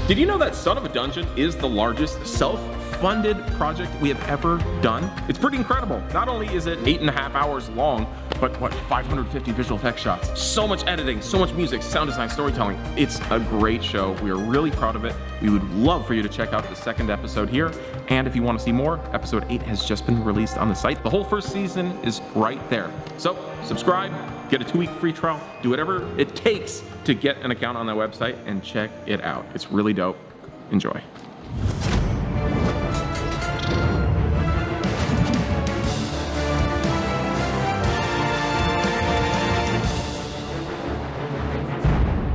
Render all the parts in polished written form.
Did you know that Son of a Dungeon is the largest self-funded project we have ever done? It's pretty incredible. Not only is it 8.5 hours long, but what, 550 visual effects shots. So much editing, so much music, sound design, storytelling. It's a great show. We are really proud of it. We would love for you to check out the second episode here. And if you want to see more, episode 8 has just been released on the site. The whole first season is right there. So subscribe, get a 2-week free trial, do whatever it takes to get an account on that website and check it out. It's really dope. Enjoy.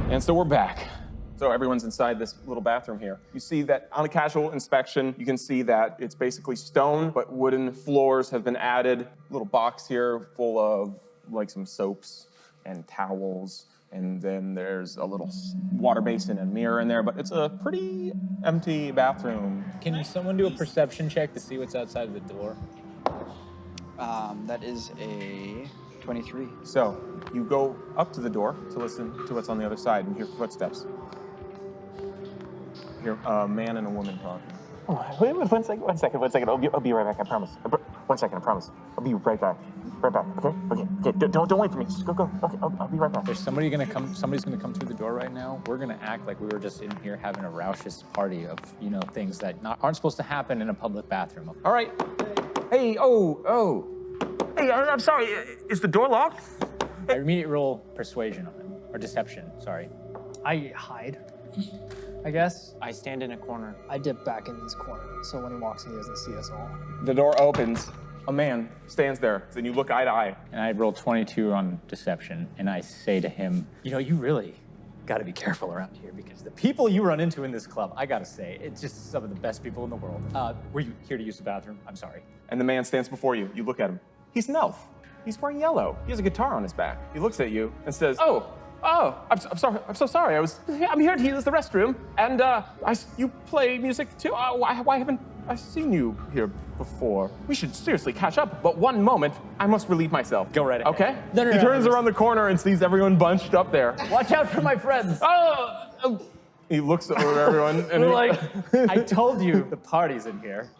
And so we're back. So everyone's inside this little bathroom here. You see that on a casual inspection, you can see that it's basically stone, but wooden floors have been added. Little box here full of like some soaps and towels. And then there's a little water basin and mirror in there, but it's a pretty empty bathroom. Can someone do a perception check to see what's outside of the door? That is a 23. So you go up to the door to listen to what's on the other side and hear footsteps. You hear a man and a woman talking. Oh, wait, one second. I'll be right back, I promise. 1 second, I promise. I'll be right back. Right back, okay? Don't wait for me. Just go. Okay, I'll be right back. There's somebody's gonna come through the door right now. We're gonna act like we were just in here having a raucous party of, things that aren't supposed to happen in a public bathroom. All right. Hey, Hey, I'm sorry, is the door locked? I immediate roll persuasion on him, or deception, sorry. I hide, I guess. I stand in a corner. I dip back in this corner, so when he walks in, he doesn't see us all. The door opens. A man stands there, then you look eye to eye. And I roll 22 on deception, and I say to him, you really gotta be careful around here, because the people you run into in this club, I gotta say, it's just some of the best people in the world. Were you here to use the bathroom? I'm sorry. And the man stands before you. You look at him. He's an elf. He's wearing yellow. He has a guitar on his back. He looks at you and says, Oh, I'm sorry. I'm so sorry. I'm here to use the restroom, and you play music too. Why haven't I seen you here before? We should seriously catch up. But one moment, I must relieve myself. Go right ahead. Okay? No, he turns around the corner and sees everyone bunched up there. Watch out for my friends. Oh! He looks over everyone and We're like, I told you the party's in here.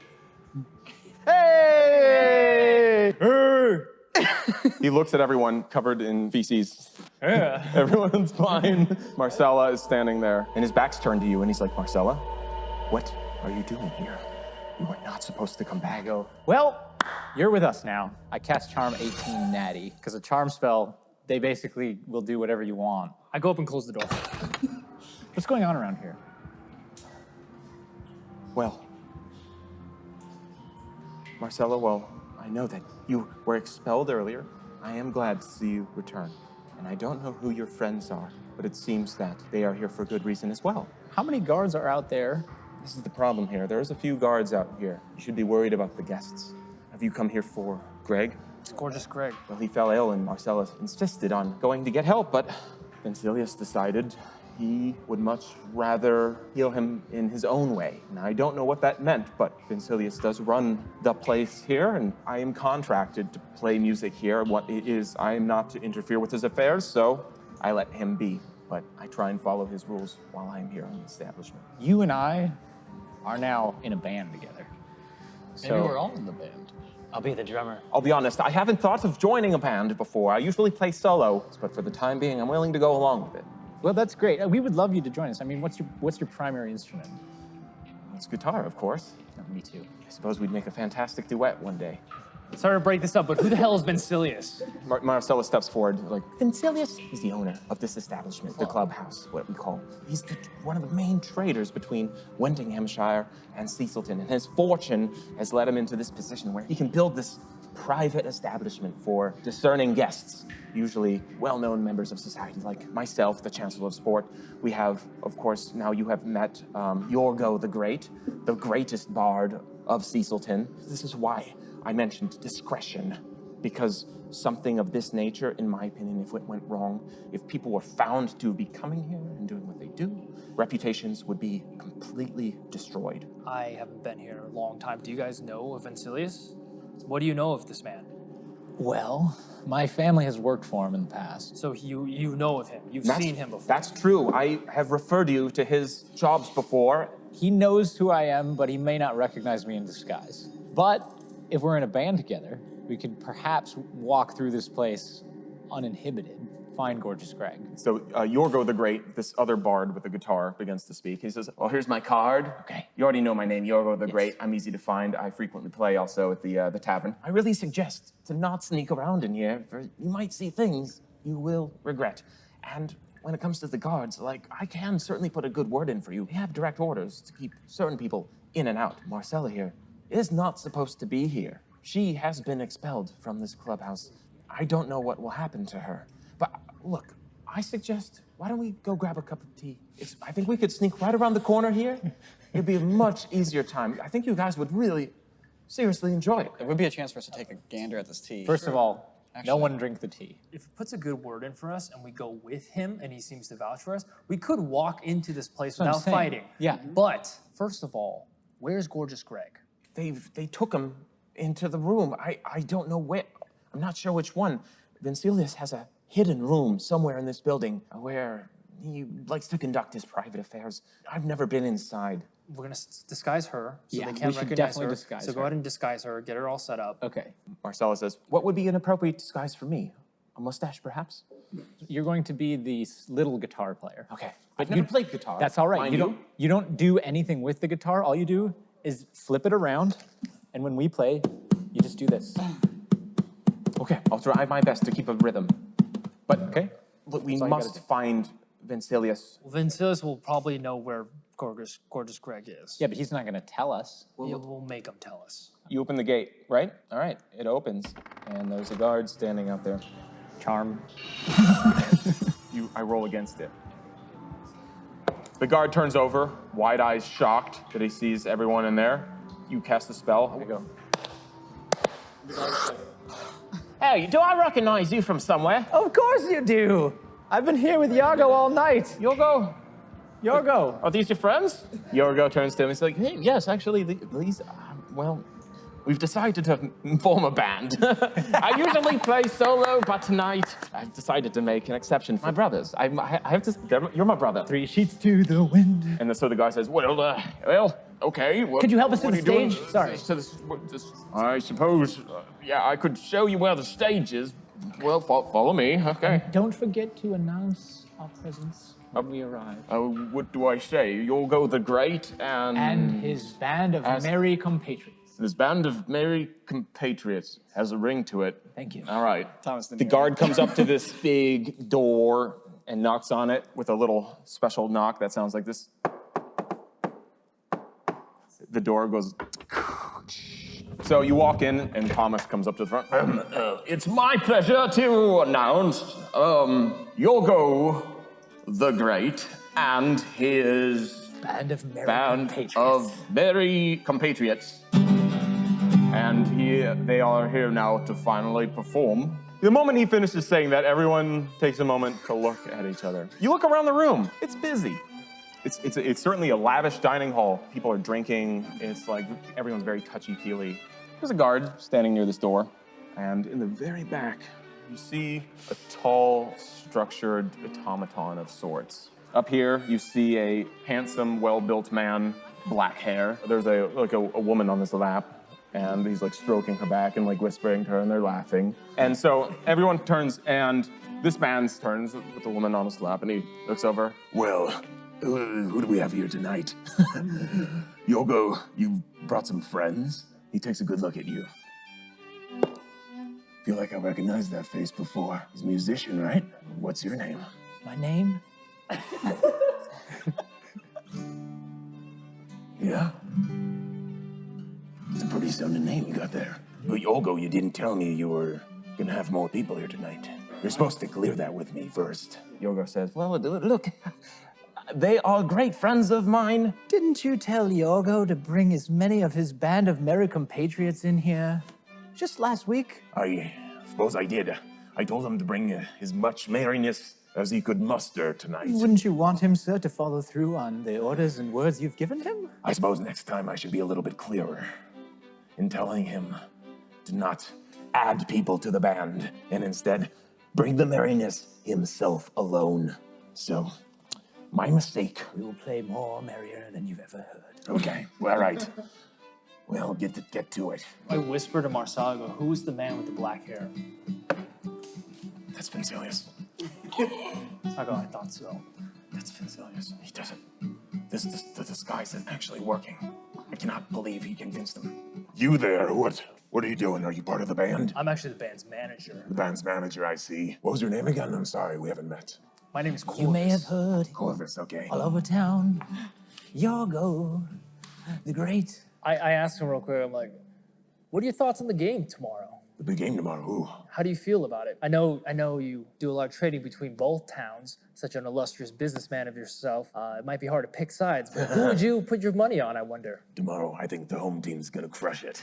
Hey! He looks at everyone covered in feces. Yeah. Everyone's fine. Marcella is standing there, and his back's turned to you, and he's like, Marcella, what are you doing here? You are not supposed to come back. I go, well, you're with us now. I cast Charm 18 Natty, because a charm spell, they basically will do whatever you want. I go up and close the door. What's going on around here? Well, Marcella, I know that you were expelled earlier. I am glad to see you return. And I don't know who your friends are, but it seems that they are here for good reason as well. How many guards are out there? This is the problem here. There's a few guards out here. You should be worried about the guests. Have you come here for Greg? It's gorgeous Greg. Well, he fell ill and Marcella insisted on going to get help, but Vencillious decided he would much rather heal him in his own way. Now, I don't know what that meant, but Vencillious does run the place here, and I am contracted to play music here. What it is, I am not to interfere with his affairs, so I let him be. But I try and follow his rules while I'm here in the establishment. You and I are now in a band together. Maybe we're all in the band. I'll be the drummer. I'll be honest, I haven't thought of joining a band before. I usually play solo, but for the time being, I'm willing to go along with it. Well, that's great. We would love you to join us. I mean, what's your primary instrument? It's guitar, of course. Oh, me too. I suppose we'd make a fantastic duet one day. Sorry to break this up, but who the hell is Vencillious? Marcella steps forward, like, Vencillious? He's the owner of this establishment, the clubhouse, what we call. He's one of the main traders between Wendinghamshire and Cecilton, and his fortune has led him into this position where he can build this private establishment for discerning guests, usually well-known members of society, like myself, the Chancellor of Sport. We have, of course, now you have met Yorgo the Great, the greatest bard of Cecilton. This is why I mentioned discretion, because something of this nature, in my opinion, if it went wrong, if people were found to be coming here and doing what they do, reputations would be completely destroyed. I haven't been here in a long time. Do you guys know of Vencillious? What do you know of this man? Well, my family has worked for him in the past. So you know of him. You've seen him before. That's true. I have referred you to his jobs before. He knows who I am, but he may not recognize me in disguise. But if we're in a band together, we could perhaps walk through this place uninhibited. Find Gorgeous Greg. So Yorgo the Great, this other bard with the guitar, begins to speak. He says, well, here's my card. Okay. You already know my name, Yorgo the Great. I'm easy to find. I frequently play also at the tavern. I really suggest to not sneak around in here, for you might see things you will regret. And when it comes to the guards, like, I can certainly put a good word in for you. We have direct orders to keep certain people in and out. Marcella here is not supposed to be here. She has been expelled from this clubhouse. I don't know what will happen to her. But look, I suggest, why don't we go grab a cup of tea? I think we could sneak right around the corner here. It'd be a much easier time. I think you guys would really seriously enjoy it. It would be a chance for us to take a gander at this tea. First of all, no Actually- one drink the tea. If he puts a good word in for us and we go with him and he seems to vouch for us, we could walk into this place what I'm without saying. fighting. Yeah. But first of all, where's Gorgeous Greg? They took him into the room. I don't know where. I'm not sure which one. Vencillious has a hidden room somewhere in this building where he likes to conduct his private affairs. I've never been inside. We're gonna disguise her so Yeah, they we can't should recognize definitely her. disguise so go her. ahead and disguise her, get her all set up. Okay. Marcella says, what would be an appropriate disguise for me? A mustache, perhaps? You're going to be the little guitar player. Okay. I've never played guitar. That's all right. Mind You don't do anything with the guitar. All you do is flip it around, and when we play, you just do this. Okay, I'll try my best to keep a rhythm. But Okay. look, we That's all you gotta must do. find Vencillious. Well, Vencillious will probably know where Gorgeous Greg is. Yeah, but he's not going to tell us. We'll make him tell us. You open the gate, right? All right, it opens, and there's a guard standing out there. Charm. I roll against it. The guard turns over, wide eyes shocked that he sees everyone in there. You cast the spell. There you go. Hey, do I recognize you from somewhere? Of course you do. I've been here with Yago all night. Yorgo? Yorgo. Are these your friends? Yorgo turns to him and he's like, hey, yes, actually, these, well, we've decided to form a band. I usually play solo, but tonight I've decided to make an exception for my brothers. I have to, you're my brother. 3 sheets to the wind. And so the guy says, well, okay. Could you help us to what the are you doing? stage? Sorry. I suppose, yeah, I could show you where the stage is. Well, follow me, okay. Don't forget to announce our presence when we arrive. What do I say? Yorgo the Great And his band of merry compatriots. This band of merry compatriots has a ring to it. Thank you. All right. Thomas didn't The hear guard comes up to this big door and knocks on it with a little special knock that sounds like this. The door goes. So you walk in, and Thomas comes up to the front. It's my pleasure to announce Yorgo the Great and his Band of merry band compatriots. of merry compatriots. And they are here now to finally perform. The moment he finishes saying that, everyone takes a moment to look at each other. You look around the room, it's busy. It's certainly a lavish dining hall. People are drinking. It's like everyone's very touchy-feely. There's a guard standing near this door. And in the very back, you see a tall, structured automaton of sorts. Up here, you see a handsome, well-built man, black hair. There's a woman on his lap, and he's like stroking her back and like whispering to her, and they're laughing. And so everyone turns, and this man turns with the woman on his lap, and he looks over. Well, who do we have here tonight? Yorgo, you brought some friends? He takes a good look at you. Feel like I recognized that face before. He's a musician, right? What's your name? My name? Yeah? It's a pretty sounding name you got there. But Yorgo, you didn't tell me you were gonna have more people here tonight. You're supposed to clear that with me first. Yorgo says, well, look, they are great friends of mine. Didn't you tell Yorgo to bring as many of his band of merry compatriots in here just last week? I suppose I did. I told him to bring as much merriness as he could muster tonight. Wouldn't you want him, sir, to follow through on the orders and words you've given him? I suppose next time I should be a little bit clearer in telling him to not add people to the band and instead bring the merriness himself alone. So, my mistake. We will play more merrier than you've ever heard. Okay, well, all right. Well, get to it. I whisper to Marcel, I go, who's the man with the black hair? That's Vencillious. I go, I thought so. That's Vencillious. He doesn't. The disguise isn't actually working. I cannot believe he convinced them. You there? What are you doing? Are you part of the band? I'm actually the band's manager. The band's manager, I see. What was your name again? I'm sorry, we haven't met. My name is Corvus. You may have heard Corvus, okay. all over town, Yorgo, the great. I asked him real quick, I'm like, what are your thoughts on the game tomorrow? The big game tomorrow. Ooh. How do you feel about it? I know you do a lot of trading between both towns, such an illustrious businessman of yourself. It might be hard to pick sides, but who would you put your money on, I wonder? Tomorrow, I think the home team's gonna crush it.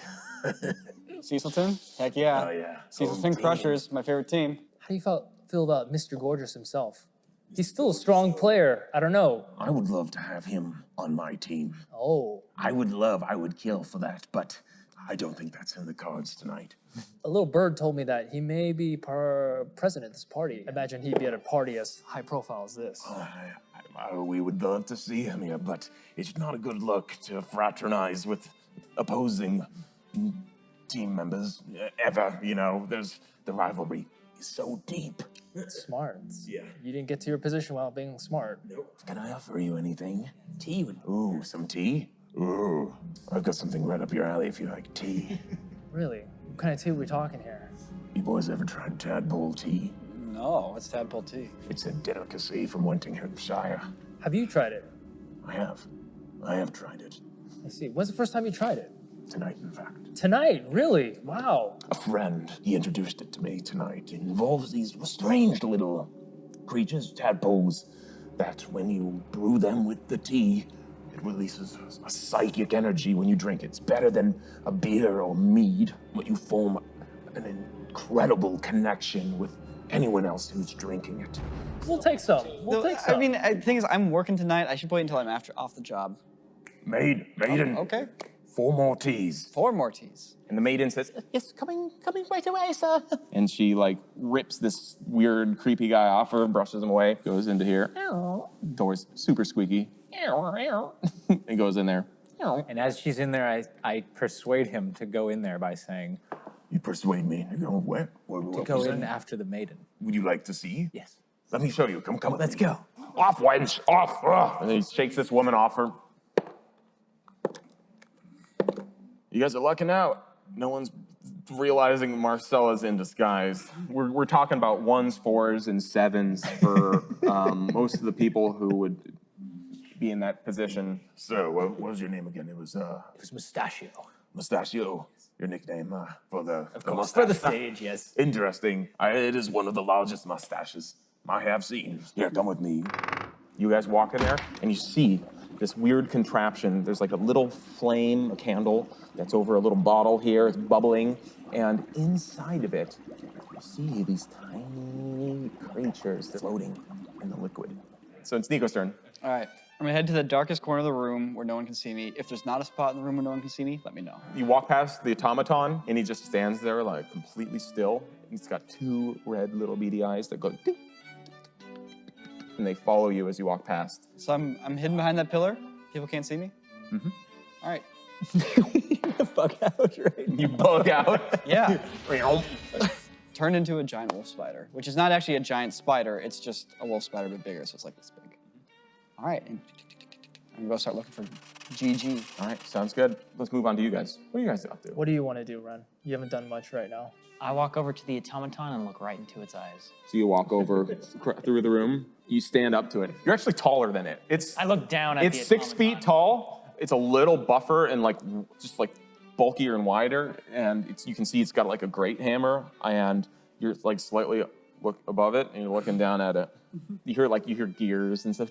Cecilton? Heck yeah. Oh, yeah. Cecilton Home Crushers, my favorite team. How do you feel about Mr. Gorgeous himself? He's still a strong player. I don't know. I would love to have him on my team. Oh, I would kill for that, but I don't think that's in the cards tonight. a little bird told me that he may be president of this party. Imagine he'd be at a party as high profile as this. We would love to see him here, but it's not a good look to fraternize with opposing team members ever. You know, there's the rivalry is so deep. Smart. Yeah. You didn't get to your position while being smart. Nope. Can I offer you anything? Tea would. Ooh, some tea? Ooh, I've got something right up your alley if you like tea. Really? What kind of tea are we talking here? You boys ever tried tadpole tea? No, what's tadpole tea? It's a delicacy from Hampshire. Have you tried it? I have tried it. I see. When's the first time you tried it? Tonight, in fact. Tonight? Really? Wow. A friend, he introduced it to me tonight. It involves these strange little creatures, tadpoles, that when you brew them with the tea, it releases a psychic energy when you drink it. It's better than a beer or mead, but you form an incredible connection with anyone else who's drinking it. We'll take some. We'll take some. I mean, the thing is, I'm working tonight. I should wait until I'm off the job. Maiden. Okay. 4 more teas. 4 more teas. And the maiden says, yes, coming right away, sir. And she like rips this weird, creepy guy off her, brushes him away, goes into here. Door's super squeaky. And goes in there. And as she's in there, I persuade him to go in there by saying, You persuade me to go where? to go in after the maiden. Would you like to see? Yes. Let me show you. Come with Let's me. go. Off, wench, off. Ugh. And then he shakes this woman off her. You guys are lucking out. No one's realizing Marcella's in disguise. We're talking about 1s, 4s, and 7s for most of the people who would be in that position. So, what was your name again? It was Mustachio. Mustachio. Your nickname for the Course, for the stage, yes. Interesting. It is one of the largest mustaches I have seen. Here, come with me. You guys walk in there, and you see this weird contraption. There's like a little flame, a candle, that's over a little bottle here. It's bubbling. And inside of it, you see these tiny creatures floating in the liquid. So it's Nico's turn. All right. I'm gonna head to the darkest corner of the room where no one can see me. If there's not a spot in the room where no one can see me, let me know. You walk past the automaton, and he just stands there like completely still. He's got 2 red little beady eyes that go ding, and they follow you as you walk past. So I'm hidden behind that pillar. People can't see me. Mm-hmm. All right. Fuck out, right? You bug out. Yeah. Turned into a giant wolf spider, which is not actually a giant spider. It's just a wolf spider, but bigger, so it's like this big. All right, and I'm gonna go start looking for GG. All right, sounds good. Let's move on to you guys. What are you guys up to? What do you want to do, Ren? You haven't done much right now. I walk over to the automaton and look right into its eyes. So you walk over through the room. You stand up to it. You're actually taller than it. I look down at the It's 6 feet automaton. tall. It's a little buffer and like just like bulkier and wider. And you can see it's got like a great hammer, and you're like slightly look above it, and you're looking down at it. You hear gears and stuff.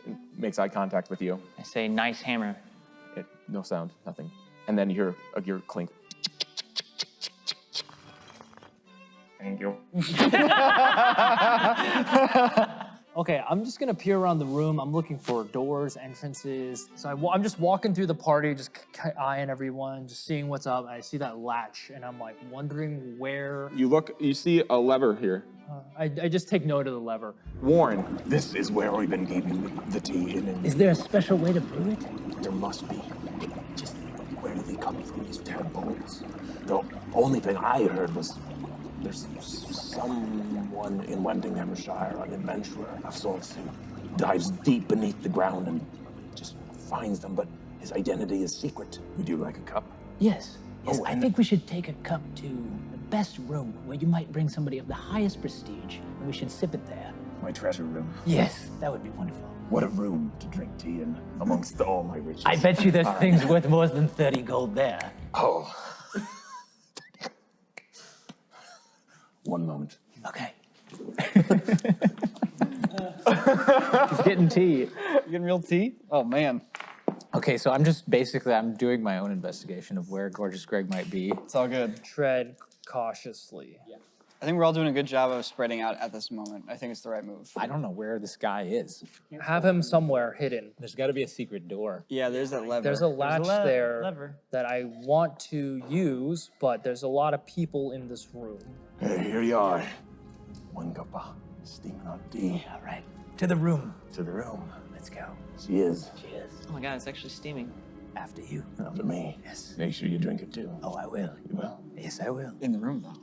It makes eye contact with you. I say, nice hammer. No sound, nothing. And then you hear a gear clink. Thank you. Okay, I'm just gonna peer around the room. I'm looking for doors, entrances. So I'm just walking through the party, just eyeing everyone, just seeing what's up. I see that latch, and I'm like wondering where. You look, you see a lever here. I just take note of the lever. Warren. This is where we've been keeping the tea in. Is there a special way to brew it? There must be. Just where do they come from, these tadpoles? The only thing I heard was there's someone in Wendinghamshire, an adventurer of sorts, who dives deep beneath the ground and just finds them, but his identity is secret. Would you like a cup? Yes. Yes, Oh, I and- think we should take a cup to the best room where you might bring somebody of the highest prestige, and we should sip it there. My treasure room. Yes, that would be wonderful. What a room to drink tea in amongst all my riches. I bet you there's things worth more than 30 gold there. Oh. One moment. Okay. He's getting tea. You getting real tea? Oh man, Okay, so I'm doing my own investigation of where Gorgeous Greg might be. it's all good. Tread cautiously. Yeah. I think we're all doing a good job of spreading out at this moment. I think it's the right move. I don't know where this guy is. Have him somewhere hidden. There's got to be a secret door. Yeah, there's that lever. There's a latch there lever. that I want to use, but there's a lot of people in this room. Hey, here you are. One cup of steaming hot tea. All right, to the room. To the room. Let's go. She is. Cheers. Oh my god, it's actually steaming. After you. After me. Yes. Make sure you drink it too. Oh, I will. You will? Yes, I will. in the room though.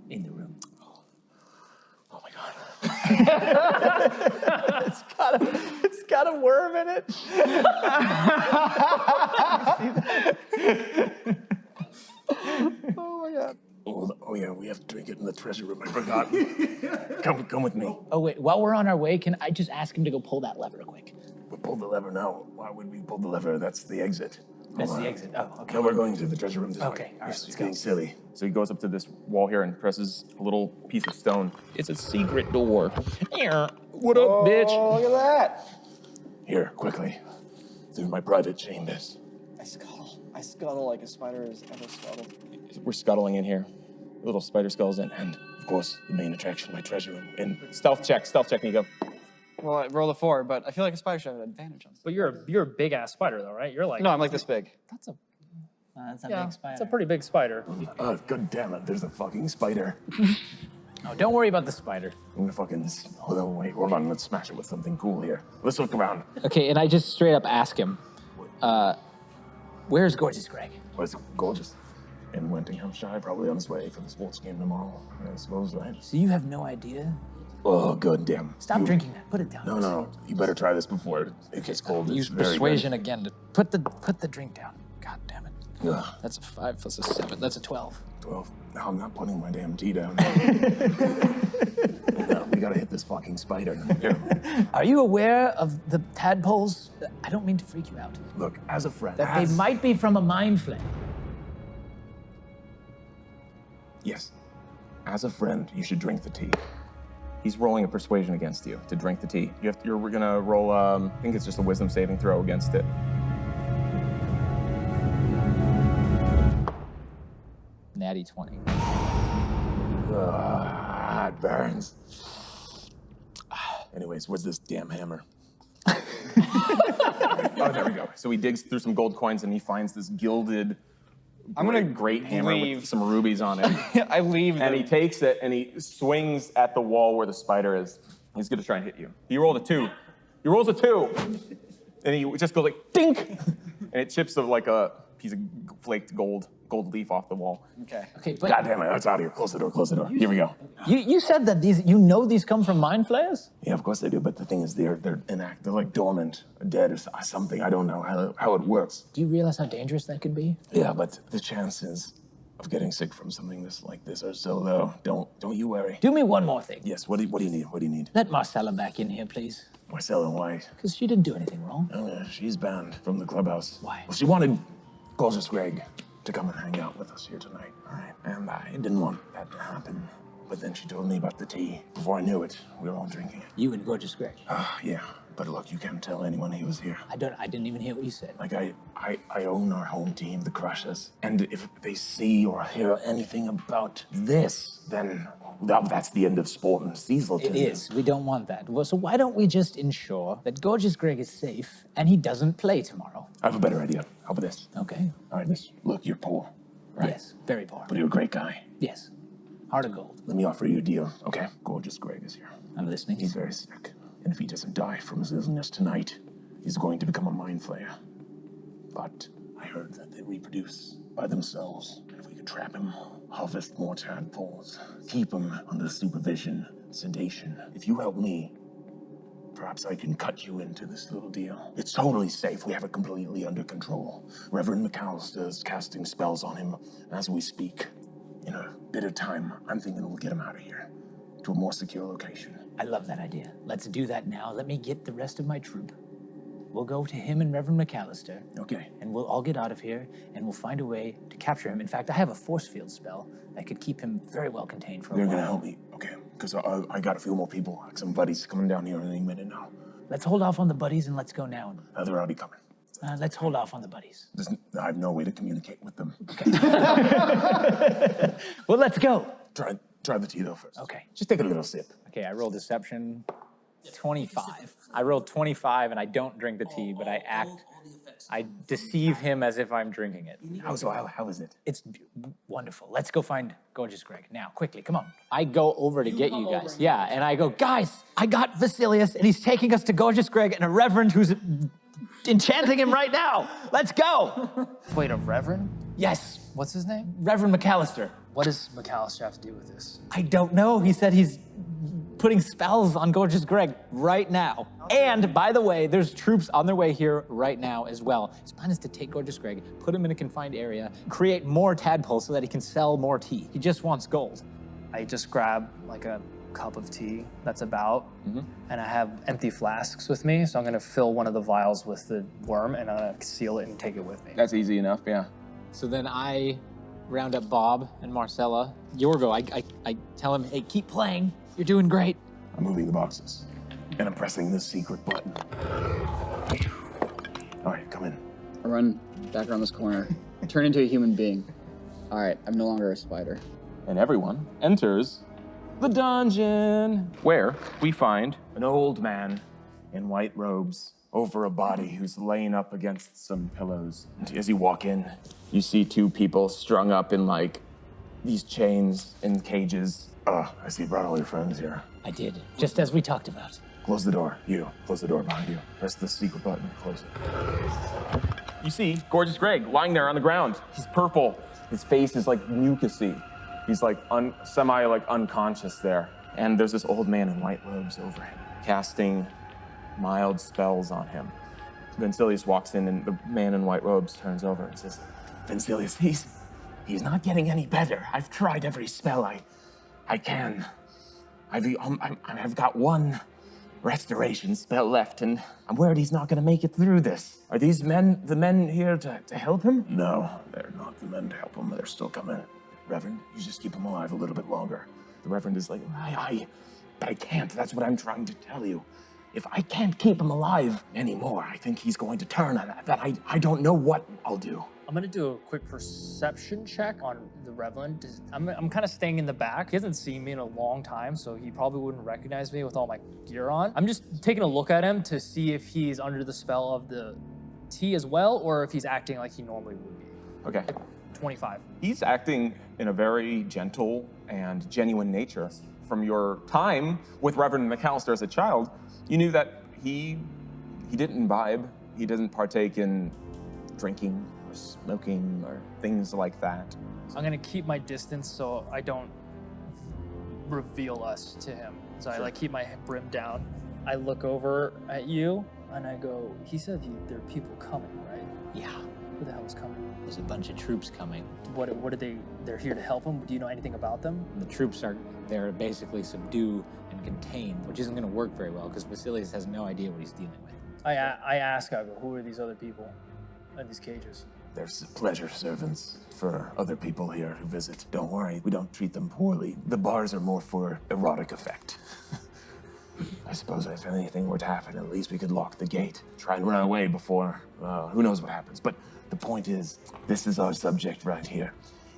In the room. Oh my God. It's got a worm in it. Oh yeah, we have to drink it in the treasure room. I forgot. Come with me. Oh, wait, while we're on our way, can I just ask him to go pull that lever quick? We'll pull the lever now. Why would we pull the lever? That's the exit. That's Hold the on. exit. Oh, okay. No, we're going to the treasure room this way. Okay, all right, This is let's getting go. silly. So he goes up to this wall here and presses a little piece of stone. It's a secret door. What up, bitch? Oh, look at that! Here, quickly. Through my private chambers. I scuttle. I scuttle like a spider has ever scuttled. We're scuttling in here. Little spider skulls in. And, of course, the main attraction, my treasure room. And Stealth check, Nico. Well, I rolled a 4, but I feel like a spider should have an advantage on this. But you're a big ass spider though, right? You're like No, I'm like this big. that's a That's a yeah, big spider. it's a pretty big spider. God damn it, there's a fucking spider. Oh, don't worry about the spider. I'm gonna fucking. Oh, wait, hold on. Let's smash it with something cool here. Let's look around. Okay, and I just straight up ask him, where's Gorgeous Greg? Oh, it's gorgeous. In Wendinghamshire, probably on his way for the sports game tomorrow, I suppose, right? So you have no idea? Oh, god damn. Stop drinking that. Put it down. No. You better try this before it gets cold. Use It's very persuasion again to put the drink down. God damn it. good. Ugh, That's a 5 plus a 7. That's a 12. 12. No, I'm not putting my damn tea down. No, we gotta hit this fucking spider. Here. Are you aware of the tadpoles? I don't mean to freak you out. Look, as a friend. That they might be from a mind flare. Yes. As a friend, you should drink the tea. He's rolling a persuasion against you to drink the tea. We're gonna roll, I think it's just a wisdom saving throw against it. Natty 20. It burns. Anyways, where's this damn hammer? Oh, there we go. So he digs through some gold coins and he finds this gilded, I'm gonna great hammer leave. with some rubies on it. I leave And the- he takes it and he swings at the wall where the spider is. He's gonna try and hit you. He rolled a 2. He rolls a 2. And he just goes like, dink! And it chips like a piece of flaked gold leaf off the wall. Okay. Okay, but God damn it, that's out of here. Close the door, close the door. Here we go. you said that these come from mind flares? Yeah, of course they do, but the thing is, they're inactive. They're like dormant, or dead, or something. I don't know how it works. Do you realize how dangerous that could be? Yeah, but the chances of getting sick from something like this are so low. Don't you worry. Do me one more thing. Yes, what do you need? What do you need? Let Marcella back in here, please. Marcella White. Because she didn't do anything wrong. Oh, yeah, she's banned from the clubhouse. Why? Well, she wanted Gorgeous Greg to come and hang out with us here tonight. All right, and I didn't want that to happen. But then she told me about the tea. Before I knew it, we were all drinking it. You and Gorgeous Greg. Yeah, But look, you can't tell anyone he was here. I didn't even hear what you said. Like, I own our home team, the Crushers. And if they see or hear anything about this, then that's the end of sport in Cecilton. It is. We don't want that. Well, so why don't we just ensure that Gorgeous Greg is safe and he doesn't play tomorrow? I have a better idea. How about this? Okay. All right, look, you're poor, right? Yes, very poor. But you're a great guy. Yes. Heart of gold. Let me offer you a deal, okay? Gorgeous Greg is here. I'm listening. He's very sick. And if he doesn't die from his illness tonight, he's going to become a mind flayer. But I heard that they reproduce by themselves. And if we could trap him, harvest more tadpoles, keep him under supervision, sedation. If you help me, perhaps I can cut you into this little deal. It's totally safe. We have it completely under control. Reverend McAllister is casting spells on him as we speak. In a bit of time, I'm thinking we'll get him out of here to a more secure location. I love that idea. Let's do that now. Let me get the rest of my troop. We'll go to him and Reverend McAllister. Okay. And we'll all get out of here, and we'll find a way to capture him. In fact, I have a force field spell that could keep him very well contained for a while. They're gonna help me, okay? Because I got a few more people, like some buddies coming down here any minute now. Let's hold off on the buddies and let's go now. They're already coming. Let's hold off on the buddies. I have no way to communicate with them. Well, let's go. Try the tea though first. Okay. Just take a little sip. Okay, I rolled deception 25. I rolled 25 and I don't drink the tea, but I deceive him as if I'm drinking it. How is it? It's wonderful. Let's go find Gorgeous Greg. Now, quickly, come on. I go over to get you guys. Yeah, and I go, guys, I got Vencillious and he's taking us to Gorgeous Greg and a reverend who's enchanting him right now. Let's go. Wait, a reverend? Yes, What's his name? Reverend McAllister. What does McAllister have to do with this? I don't know. He said he's putting spells on Gorgeous Greg right now. And by the way, there's troops on their way here right now as well. His plan is to take Gorgeous Greg, put him in a confined area, create more tadpoles so that he can sell more tea. He just wants gold. I just grab like a cup of tea that's about, and I have empty flasks with me, so I'm gonna fill one of the vials with the worm and seal it and take it with me. That's easy enough, yeah. So then I round up Bob and Marcella. Yorgo, I tell him, hey, keep playing. You're doing great. I'm moving the boxes. And I'm pressing this secret button. All right, come in. I run back around this corner, turn into a human being. All right, I'm no longer a spider. And everyone enters the dungeon, where we find an old man in white robes over a body who's laying up against some pillows. And as you walk in, you see two people strung up in like these chains and cages. I see you brought all your friends here. I did, just as we talked about. Close the door. You, close the door behind you. Press the secret button, close it. You see Gorgeous Greg lying there on the ground. He's purple. His face is like mucusy. He's like unconscious there. And there's this old man in white robes over him, casting mild spells on him. Vencillious walks in and the man in white robes turns over and says, Vencillious, he's not getting any better. I've tried every spell I can. I've got one restoration spell left, and I'm worried he's not gonna make it through this. Are these men the men here to help him? No, they're not the men to help him. They're still coming. Reverend, you just keep him alive a little bit longer. The Reverend is like, but I can't. That's what I'm trying to tell you. If I can't keep him alive anymore, I think he's going to turn on that. I don't know what I'll do. I'm gonna do a quick perception check on the Reverend. I'm kind of staying in the back. He hasn't seen me in a long time, so he probably wouldn't recognize me with all my gear on. I'm just taking a look at him to see if he's under the spell of the tea as well, or if he's acting like he normally would be. okay. 25. He's acting in a very gentle and genuine nature. From your time with Reverend McAllister as a child, you knew that he didn't imbibe. He doesn't partake in drinking or smoking or things like that. I'm gonna keep my distance so I don't reveal us to him. So I like keep my brim down. I look over at you and I go, he said there are people coming, right? Yeah, Who the hell is coming? there's a bunch of troops coming. What are they're here to help him? Do you know anything about them? The troops are there to basically subdue and contain, which isn't going to work very well because Vencillious has no idea what he's dealing with. I ask, I go, who are these other people in these cages? They're pleasure servants for other people here who visit. Don't worry, we don't treat them poorly. The bars are more for erotic effect. I suppose if anything were to happen, at least we could lock the gate. Try and run away before, who knows what happens. But the point is, this is our subject right here.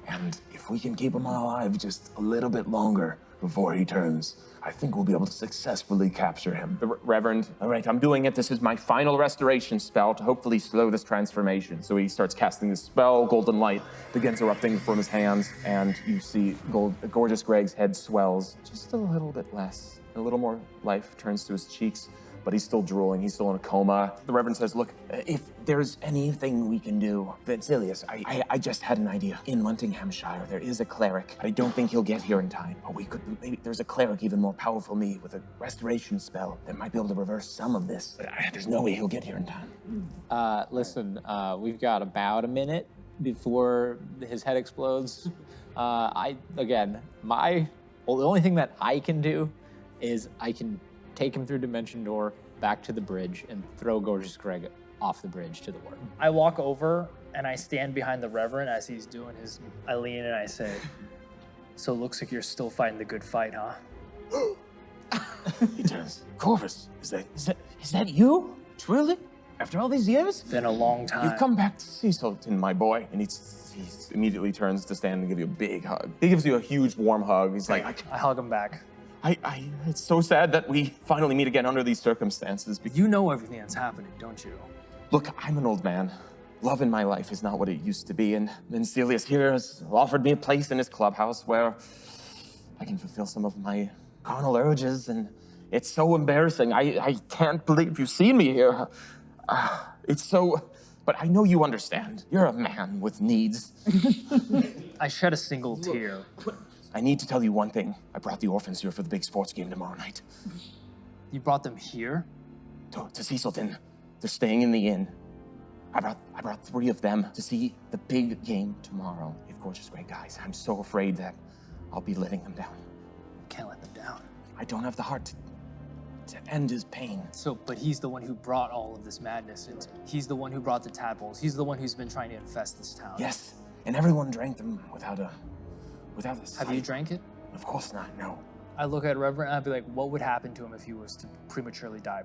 And if we can keep him alive just a little bit longer before he turns, I think we'll be able to successfully capture him. The Reverend, all right, I'm doing it. This is my final restoration spell to hopefully slow this transformation. So he starts casting this spell, golden light begins erupting from his hands, and you see gorgeous Greg's head swells just a little bit less. A little more life turns to his cheeks, but he's still drooling, he's still in a coma. The Reverend says, look, If there's anything we can do, Vencillious, I just had an idea. In Nottinghamshire, there is a cleric. I don't think he'll get here in time. But we could, maybe there's a cleric even more powerful than me with a restoration spell that might be able to reverse some of this. But there's no way he'll get here in time. Listen, we've got about a minute before his head explodes. The only thing that I can do is I can take him through Dimension Door back to the bridge and throw Gorgeous Greg off the bridge to the warden. I walk over and I stand behind the Reverend as he's doing his. I lean and I say, "So it looks like you're still fighting the good fight, huh?" He turns. Corvus, is that you? Truly? After all these years? Been a long time. You've come back to Cecilton, my boy. And he immediately turns to stand and give you a big hug. He gives you a huge, warm hug. He's like, I hug him back. It's so sad that we finally meet again under these circumstances. But You know everything that's happening, don't you? look, I'm an old man. Love in my life is not what it used to be. And Vencillious here has offered me a place in his clubhouse where I can fulfill some of my carnal urges. And it's so embarrassing. I can't believe you've seen me here. But I know you understand. You're a man with needs. I shed a single tear. I need to tell you one thing. I brought the orphans here for the big sports game tomorrow night. You brought them here? To Cecilton. They're staying in the inn. I brought 3 of them to see the big game tomorrow. If Gorgeous Greg dies, I'm so afraid that I'll be letting them down. Can't let them down. I don't have the heart to end his pain. But he's the one who brought all of this madness, and he's the one who brought the tadpoles. He's the one who's been trying to infest this town. Yes, and everyone drank them without a sight. Have you drank it? Of course not, no. I look at Reverend and I'd be like, what would happen to him if he was to prematurely die?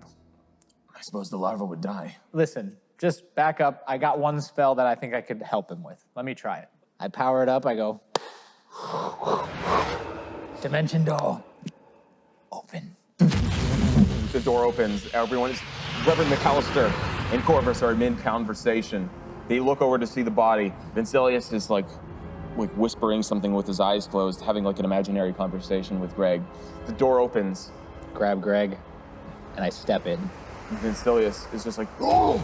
I suppose the larva would die. Listen, just back up. I got one spell that I think I could help him with. Let me try it. I power it up. I go, Dimension Door, open. The door opens. Reverend McAllister and Corvus are mid-conversation. They look over to see the body. Vencillious is like whispering something with his eyes closed, having like an imaginary conversation with Greg. The door opens. Grab Greg, and I step in. Vencillious is just like, oh,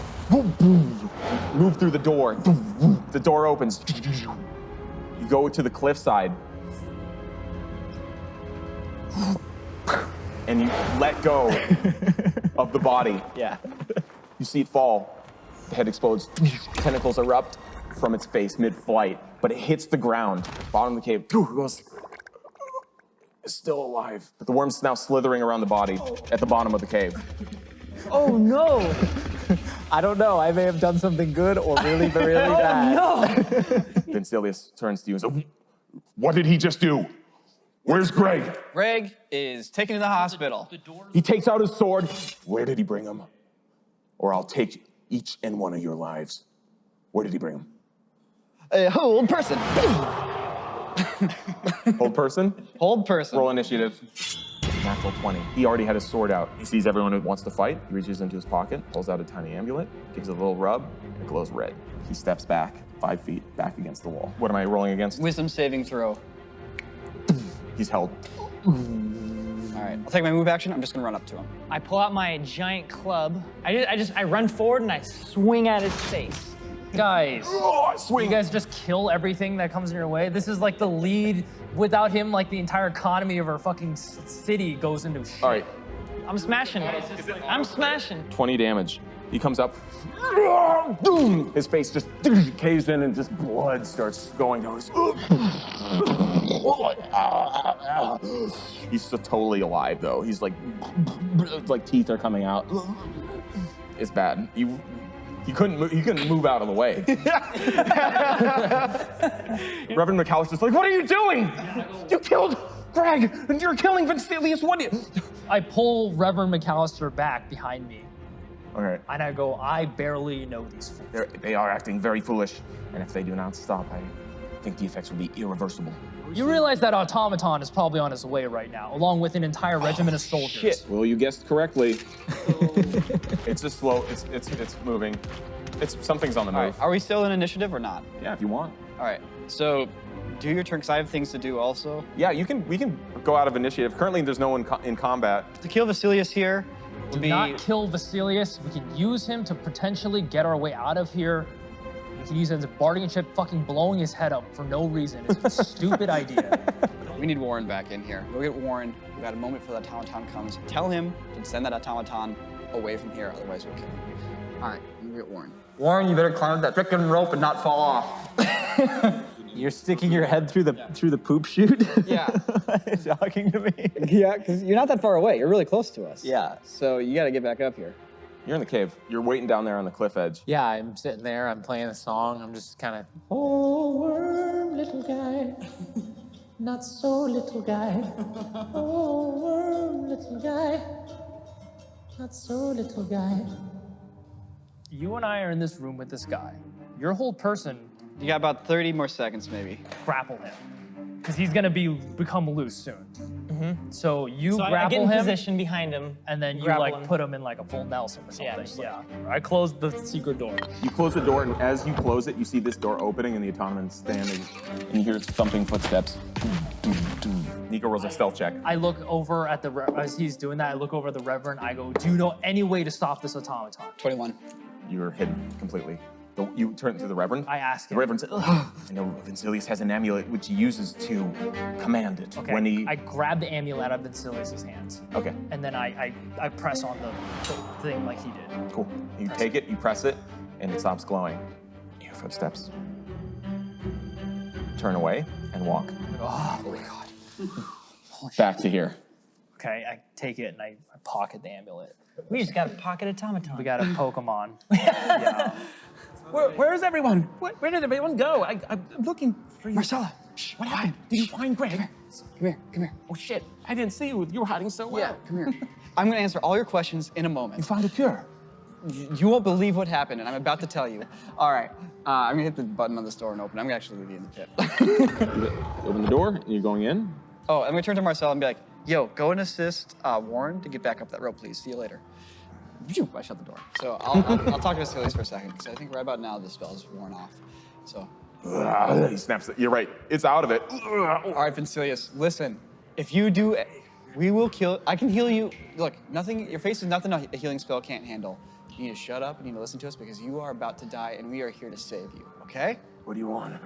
move through the door. The door opens. You go to the cliffside. And you let go of the body. Yeah. You see it fall. The head explodes. Tentacles erupt from its face mid-flight, but it hits the ground. Bottom of the cave. Goes. It's still alive. But the worm's now slithering around the body at the bottom of the cave. Oh no! I don't know. I may have done something good or really, really bad. No! Vencillious turns to you and says, what did he just do? Where's Greg? Greg is taken to the hospital. He takes out his sword. Where did he bring him? Or I'll take each and one of your lives. Where did he bring him? A hold person. Old person? Hold person. Roll initiative. Natural 20. He already had his sword out. He sees everyone who wants to fight. He reaches into his pocket, pulls out a tiny amulet, gives it a little rub, and it glows red. He steps back 5 feet, back against the wall. What am I rolling against? Wisdom saving throw. He's held. All right, I'll take my move action. I'm just gonna run up to him. I pull out my giant club. I run forward and I swing at his face. Guys, Oh, swing! you guys just kill everything that comes in your way. This is like the lead. Without him, like the entire economy of our fucking city goes into shit. All right, I'm smashing. I'm smashing. 20 damage. He comes up. His face just caves in and just blood starts going down. He's so totally alive though. He's like teeth are coming out. It's bad. He couldn't move out of the way. Reverend McAllister's like, what are you doing? You killed Greg, you're killing Vencillious. What? I pull Reverend McAllister back behind me, All right. and I go, I barely know these fools. They are acting very foolish, and if they do not stop, I think the effects will be irreversible. You realize that automaton is probably on his way right now, along with an entire regiment of soldiers. Shit. Well, you guessed correctly. It's just slow. It's moving. Something's on the move. All right, are we still in initiative or not? Yeah, if you want. All right, so do your turn, because I have things to do also. Yeah, we can go out of initiative. Currently, there's no one in combat. To kill Vencillious here Do would be... not kill Vencillious. We can use him to potentially get our way out of here. We can use him as a bargaining chip, fucking blowing his head up for no reason. It's a stupid idea. We need Warren back in here. Go get Warren. We got a moment before the automaton comes. Tell him to send that automaton away from here, otherwise we'll kill him. All right, let me get Warren. Warren, you better climb that frickin' rope and not fall off. You're sticking your head through the poop chute? Yeah. Talking to me? Yeah, because you're not that far away. You're really close to us. Yeah. So you got to get back up here. You're in the cave. You're waiting down there on the cliff edge. Yeah, I'm sitting there, I'm playing a song, I'm just kind of, oh, worm, little guy, not so little guy. Oh, worm, little guy, not so little guy. You and I are in this room with this guy. Your whole person, You got about 30 more seconds, maybe. grapple him. Because he's gonna become loose soon. So you So I get grapple in him, position behind him. and then you grapple like him. put him in like a full Nelson or Yeah, something. just like- I close the secret door. You close the door, and as you close it, you see this door opening and the automaton standing, and you hear thumping footsteps. Nico rolls a stealth check. I look over at as he's doing that, I look over at the Reverend, I go, do you know any way to stop this automaton? 21. You're hidden completely. You turn to the Reverend. I ask The him. Reverend says, "Ugh." I know Vencillious has an amulet which he uses to command it. Okay, When he... I grab the amulet out of Vencillious' hands, Okay, and then I press on the thing like he did. cool. You take it, you press it, and it stops glowing. You hear footsteps. Turn away and walk. Oh my God. Back to here. Okay, I take it and I pocket the amulet. We just got a pocket automaton. We got a Pokemon. Yeah. Where is everyone? Where did everyone go? I'm looking for you. Marcella, shh, What happened? Did you find Greg? Come here, come here. Oh shit, I didn't see you. You were hiding so well. Yeah, come here. I'm gonna answer all your questions in a You moment. found a cure. You won't believe what happened, and I'm about to tell you. All right, I'm gonna hit the button on this door and open. I'm gonna actually leave you in the pit. Open the door, and you're going in. Oh, I'm gonna turn to Marcel and be like, yo, go and assist Warren to get back up that rope, please. See you later. Phew, I shut the door. So I'll talk to Vencillious for a second, because I think right about now the spell is worn off. So, He snaps it. You're right. It's out of it. all right, Vencillious, listen. If you do, we will kill. I can heal you. Look, nothing. Your face is nothing a healing spell can't handle. You need to shut up and you need to listen to us because you are about to die, and we are here to save you. Okay? What do you want?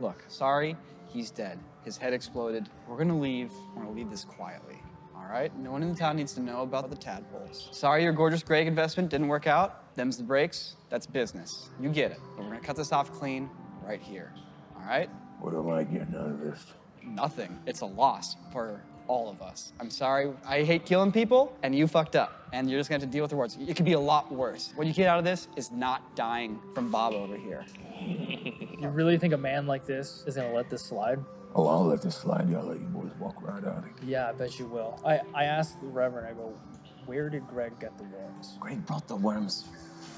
Look, sorry, he's dead. His head exploded. We're gonna leave. We're gonna leave this quietly. All right? No one in the town needs to know about the tadpoles. Sorry your gorgeous Greg investment didn't work out. Them's the breaks. That's business. You get it. But we're gonna cut this off clean right here. All right? What am I getting out of this? Nothing. It's a loss for all of us. I'm sorry. I hate killing people, and you fucked up. And you're just gonna have to deal with the words. It could be a lot worse. What you get out of this is not dying from Bob over here. You really think a man like this is gonna let this slide? Oh, I'll let this slide. Y'all let you boys walk right out of here. Yeah, I bet you will. I asked the Reverend, I go, where did Greg get the worms? Greg brought the worms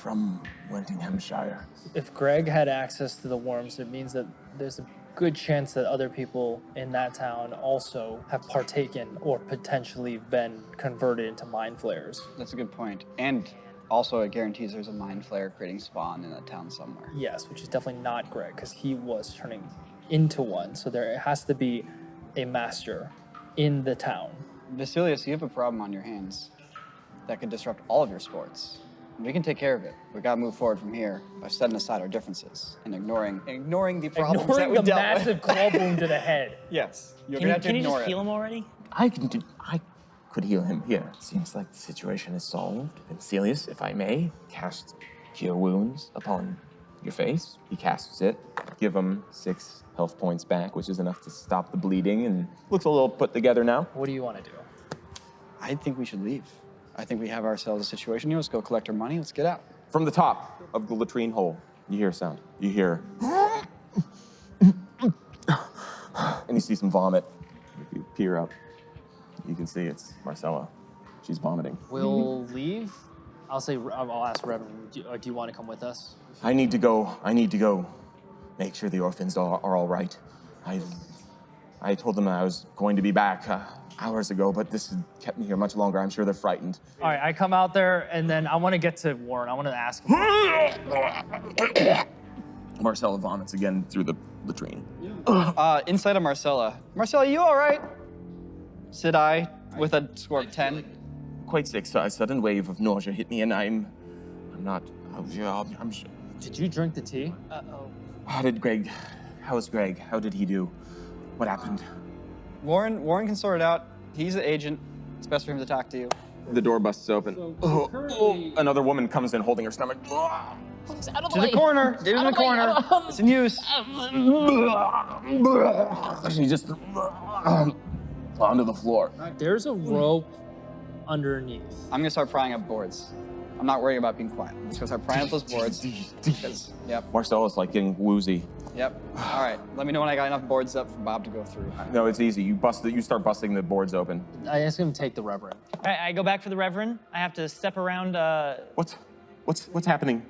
from Wentinghamshire. If Greg had access to the worms, it means that there's a good chance that other people in that town also have partaken or potentially been converted into mind flayers. That's a good point. And also, it guarantees there's a mind flare creating spawn in that town somewhere. Yes, which is definitely not Greg, because he was turning into one. So there has to be a master in the town. Vencillious, you have a problem on your hands that could disrupt all of your sports. We can take care of it. We gotta move forward from here by setting aside our differences and ignoring the problems that Ignoring we the dealt massive with. club wound to the head. Yes, you're Can gonna you, have to can you ignore just it. heal him already? I could heal him here. Seems like the situation is solved. Vencillious, if I may, cast Cure Wounds upon your face. He casts it. Give him 6 health points back, which is enough to stop the bleeding, and looks a little put together now. What do you want to do? I think we should leave. I think we have ourselves a situation here. Let's go collect our money. Let's get out. From the top of the latrine hole, you hear a sound. You hear, and you see some vomit. If you peer up, you can see it's Marcella. She's vomiting. We'll leave. I'll ask Reverend, do you want to come with us? I need to go. Make sure the orphans are all right. I told them I was going to be back hours ago, but this has kept me here much longer. I'm sure they're frightened. All right, I come out there, and then I want to get to Warren. I want to ask him. Marcella vomits again through the latrine. Inside of Marcella. Marcella, you all right? Said I, with a score of 10. Quite sick, so a sudden wave of nausea hit me, and I'm not. I'm sure. Did you drink the tea? How was Greg? How did he do? What happened? Warren can sort it out. He's an agent. It's best for him to talk to you. The door busts open. Another woman comes in holding her stomach. To the corner. Get in the corner. It's in use. She just onto the floor. There's a rope underneath. I'm gonna start prying up boards. I'm not worrying about being quiet. I'm just gonna start prying up those boards. Yep. Marcella's like getting woozy. Yep. All right. Let me know when I got enough boards up for Bob to go through. No, it's easy. You start busting the boards open. I ask him to take the Reverend. I go back for the Reverend. I have to step around. What's happening?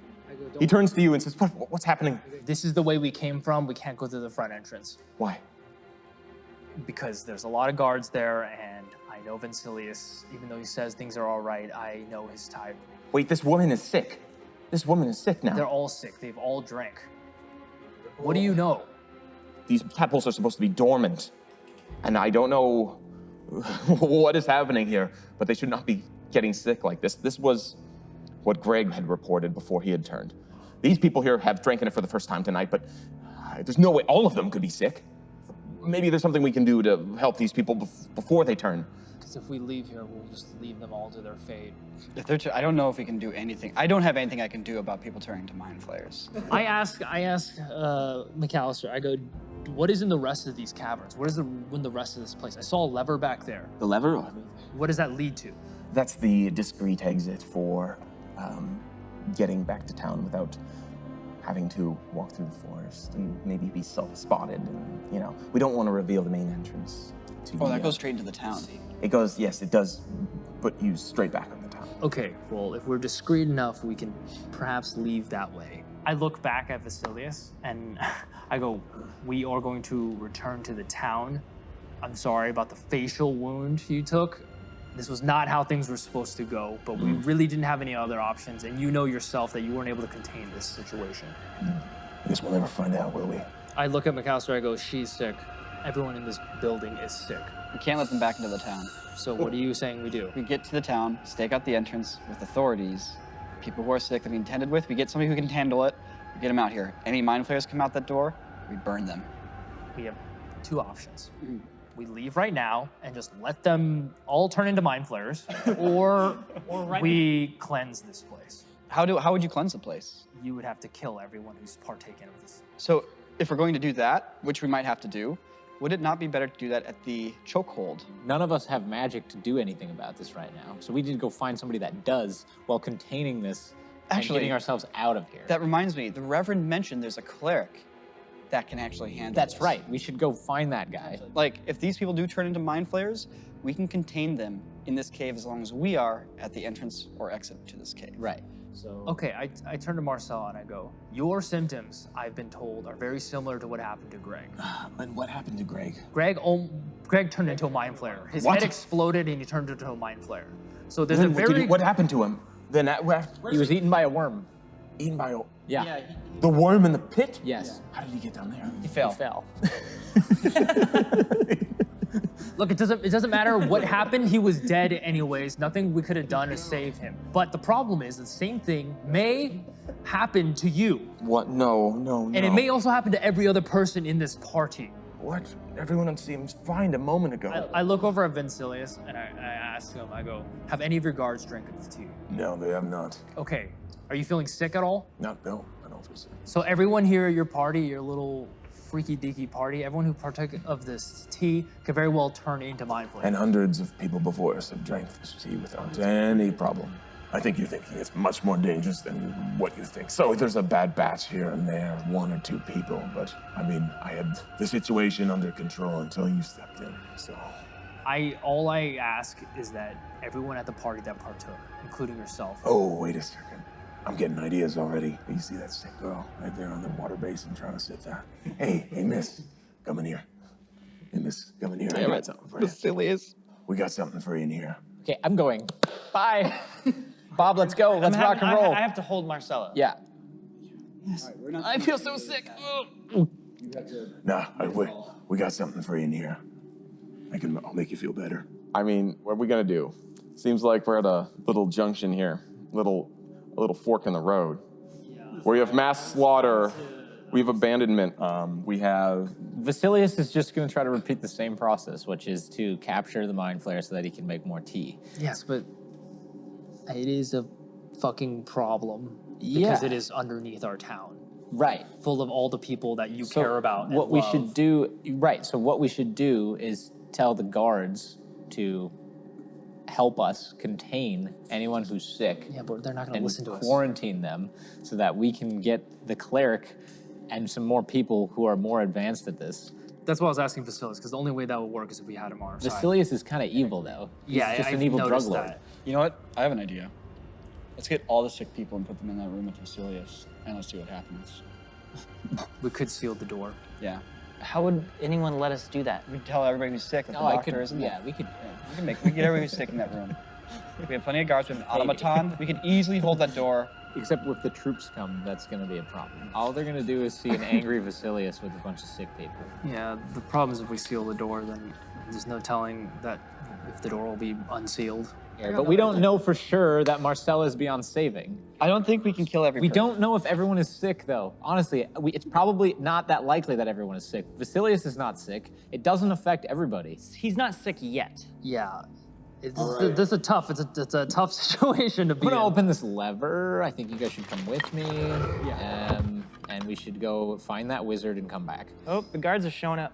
He turns to you and says, what's happening? This is the way we came from. We can't go through the front entrance. Why? Because there's a lot of guards there, and I know Vencillious. Even though he says things are all right, I know his type. Wait, this woman is sick. This woman is sick now. They're all sick. They've all drank. What do you know? These tadpoles are supposed to be dormant. And I don't know what is happening here, but they should not be getting sick like this. This was what Greg had reported before he had turned. These people here have drank in it for the first time tonight, but there's no way all of them could be sick. Maybe there's something we can do to help these people before they turn. Because if we leave here, we'll just leave them all to their fate. If they're I don't know if we can do anything. I don't have anything I can do about people turning to mind flayers. I ask McAllister, I go, what is in the rest of these caverns? What is in the rest of this place? I saw a lever back there. The lever? What does that lead to? That's the discreet exit for getting back to town without having to walk through the forest and maybe be spotted. And, you know, we don't want to reveal the main entrance. That goes straight into the town. It goes, yes, it does put you straight back on the town. Okay, well, if we're discreet enough, we can perhaps leave that way. I look back at Vencillious and I go, we are going to return to the town. I'm sorry about the facial wound you took. This was not how things were supposed to go, but we really didn't have any other options, and you know yourself that you weren't able to contain this situation. I guess we'll never find out, will we? I look at McAllister, I go, she's sick. Everyone in this building is sick. We can't let them back into the town. So what are you saying we do? We get to the town, stake out the entrance with authorities. People who are sick that we intended with, we get somebody who can handle it, we get them out here. Any mind flayers come out that door, we burn them. We have two options. We leave right now and just let them all turn into mind flayers, or we cleanse this place. How would you cleanse the place? You would have to kill everyone who's partaken of this. So if we're going to do that, which we might have to do, would it not be better to do that at the chokehold? None of us have magic to do anything about this right now, so we need to go find somebody that does while containing this and getting ourselves out of here. That reminds me, the Reverend mentioned there's a cleric that can actually handle That's this. right. We should go find that guy. Like, if these people do turn into mind flayers, we can contain them in this cave as long as we are at the entrance or exit to this cave. Right. So okay, I turn to Marcel and I go, your symptoms, I've been told, are very similar to what happened to Greg. And what happened to Greg? Greg turned into a mind flayer. His What? head exploded and he turned into a mind flayer. So there's a very... What happened to him? Then He was eaten by a worm. eaten by Yeah. the worm in the pit? Yes. How did he get down there? He fell. He fell. Look, it doesn't matter what happened. He was dead anyways. Nothing we could have done to save him. But the problem is the same thing may happen to you. What? No. And it may also happen to every other person in this party. What? Everyone seems fine a moment ago. I look over at Vencillious and I ask him, I go, have any of your guards drank this tea? No, they have not. Okay, are you feeling sick at all? No, I don't feel sick. So everyone here at your party, your little freaky deaky party, everyone who partook of this tea could very well turn into mind flayers. And hundreds of people before us have drank this tea without any problem. I think you're thinking it's much more dangerous than what you think. So there's a bad batch here and there, 1 or 2 people, but I mean, I had the situation under control until you stepped in, so. All I ask is that everyone at the party that partook, including yourself. Oh, wait a second. I'm getting ideas already. You see that sick girl right there on the water basin trying to sit down? Hey, miss, come in here. Hey, miss, come in here. I got something for you. Vencillious. We got something for you in here. Okay, I'm going. Bye. Bob, let's go. Let's rock and roll. I have to hold Marcella. Yeah. I feel so sick. Nah, we got something for you in here. I'll make you feel better. I mean, what are we gonna do? Seems like we're at a little junction here, a little fork in the road. Where you have mass slaughter, we have abandonment, we have... Vencillious is just going to try to repeat the same process, which is to capture the mind flare so that he can make more tea. Yes, but it is a fucking problem Yeah. because it is underneath our town, Right. full of all the people that you care about and What we love. should do, right, so what we should do is tell the guards to help us contain anyone who's sick. Yeah, but they're not going to and listen to us. quarantine them so that we can get the cleric and some more people who are more advanced at this. That's why I was asking Vencillious, because the only way that would work is if we had him on our side. Vencillious is kind of evil, though. He's Yeah, just I've an evil drug noticed lord. that. You know what? I have an idea. Let's get all the sick people and put them in that room with Vencillious, and let's see what happens. We could seal the door. Yeah. How would anyone let us do that? We can tell everybody who's sick that the Oh, I doctor could, isn't yeah, there. we could. We can get everybody who's sick in that room. We have plenty of guards. We have an automaton. We could easily hold that door. Except if the troops come, that's going to be a problem. All they're going to do is see an angry Vencillious with a bunch of sick people. Yeah, the problem is if we seal the door, then there's no telling that if the door will be unsealed. Yeah, but we don't know for sure that Marcella is beyond saving. I don't think we can kill every We person. don't know if everyone is sick, though. Honestly, it's probably not that likely that everyone is sick. Vencillious is not sick. It doesn't affect everybody. He's not sick yet. Yeah. This is a tough situation to be I'm gonna in. open this lever. I think you guys should come with me. Yeah. And we should go find that wizard and come back. Oh, the guards are showing up.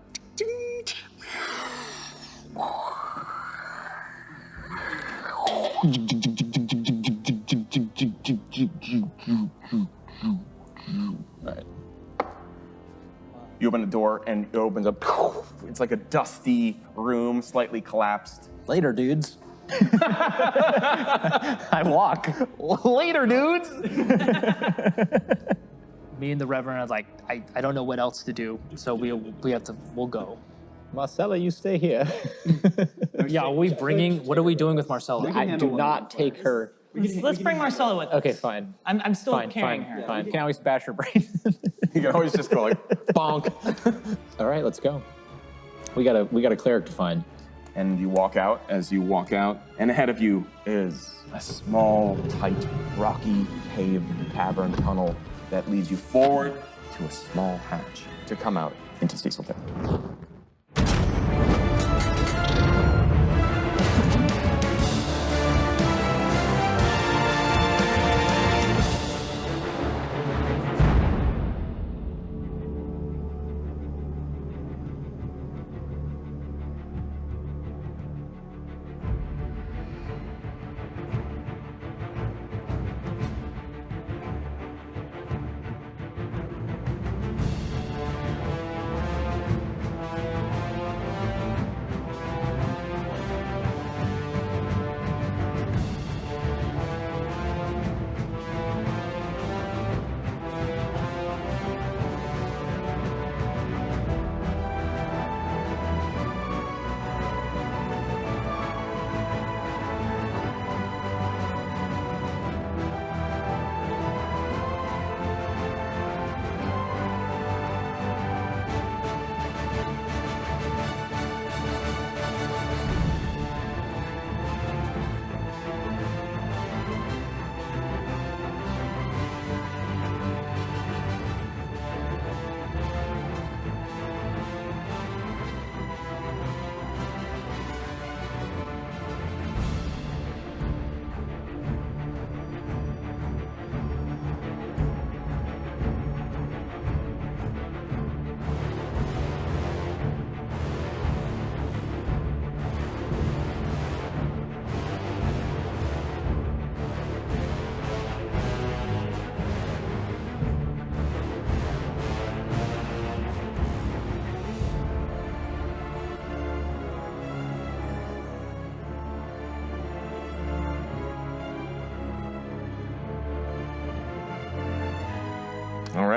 Right. You open the door and it opens up. It's like a dusty room, slightly collapsed. Later, dudes. I walk. Later, dudes. Me and the Reverend are like, I don't know what else to do, so we'll go. Marcella, you stay here. Yeah, what are we doing with Marcella? I do not take her. Let's bring Marcella with us. Okay, fine. I'm still Fine, carrying fine, her. fine. Can always bash her brain. You can always just go like, bonk. All right, let's go. We got a cleric to find. And you walk out. As you walk out, and ahead of you is a small, tight, rocky, paved cavern tunnel that leads you forward to a small hatch to come out into Cecilton.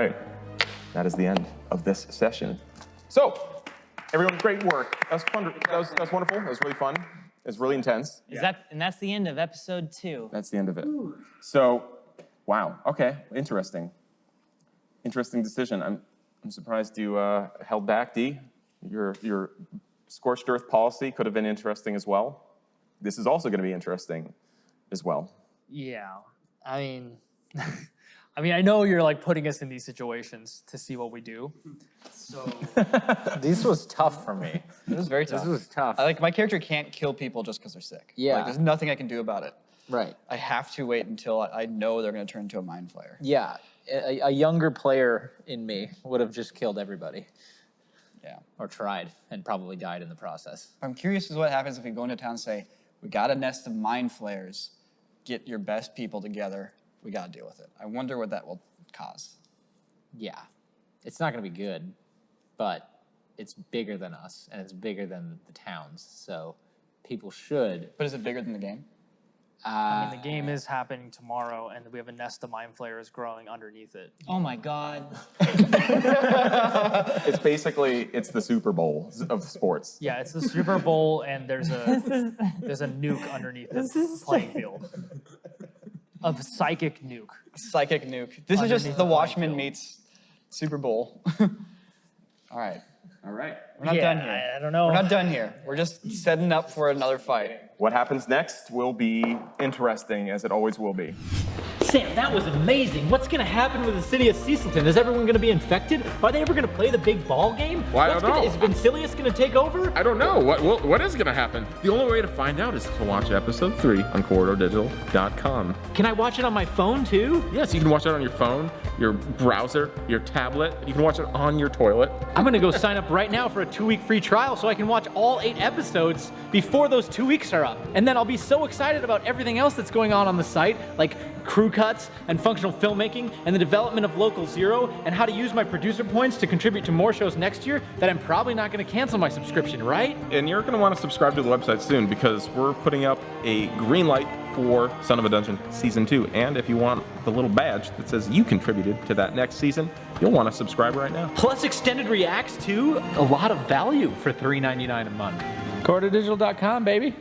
right. That is the end of this session. So, everyone, great work. That was fun. That was wonderful. That was really fun. It was really intense. And that's the end of episode 2. That's the end of it. So, wow. Okay. Interesting. Interesting decision. I'm surprised you held back, Dee. Your scorched earth policy could have been interesting as well. This is also going to be interesting as well. Yeah. I mean, I know you're like putting us in these situations to see what we do. So This was tough for me. It was very tough. This was tough. Like, my character can't kill people just because they're sick. Yeah. Like, there's nothing I can do about it. Right. I have to wait until I know they're going to turn into a mind flayer. Yeah. A younger player in me would have just killed everybody. Yeah. Or tried and probably died in the process. I'm curious as what happens if we go into town and say, we got a nest of mind flayers. Get your best people together. We got to deal with it. I wonder what that will cause. Yeah. It's not going to be good, but it's bigger than us and it's bigger than the towns. So people should. But is it bigger than the game? I mean, the game is happening tomorrow, and we have a nest of mind flayers growing underneath it. Oh my God. It's basically, it's the Super Bowl of sports. Yeah, it's the Super Bowl, and there's a nuke underneath the playing field. A psychic nuke. Psychic nuke. This is Underneath just the the Watchmen field. meets Super Bowl. All right. All right. We're not done here. I don't know. We're not done here. We're just setting up for another fight. What happens next will be interesting, as it always will be. Sam, that was amazing. What's going to happen with the city of Cecilton? Is everyone going to be infected? Are they ever going to play the big ball game? Well, I don't know. Is Vencillious going to take over? I don't know. What is going to happen? The only way to find out is to watch episode 3 on corridordigital.com. Can I watch it on my phone too? Yes, you can watch it on your phone, your browser, your tablet. You can watch it on your toilet. I'm going to go sign up right now for a 2-week free trial so I can watch all 8 episodes before those 2 weeks are up. And then I'll be so excited about everything else that's going on the site, like crew cuts and functional filmmaking and the development of Local Zero and how to use my producer points to contribute to more shows next year, that I'm probably not going to cancel my subscription, right? And you're going to want to subscribe to the website soon because we're putting up a green light for Son of a Dungeon Season 2. And if you want the little badge that says you contributed to that next season, you'll want to subscribe right now. Plus extended reacts too. A lot of value for $3.99 a month. Corridordigital.com, baby.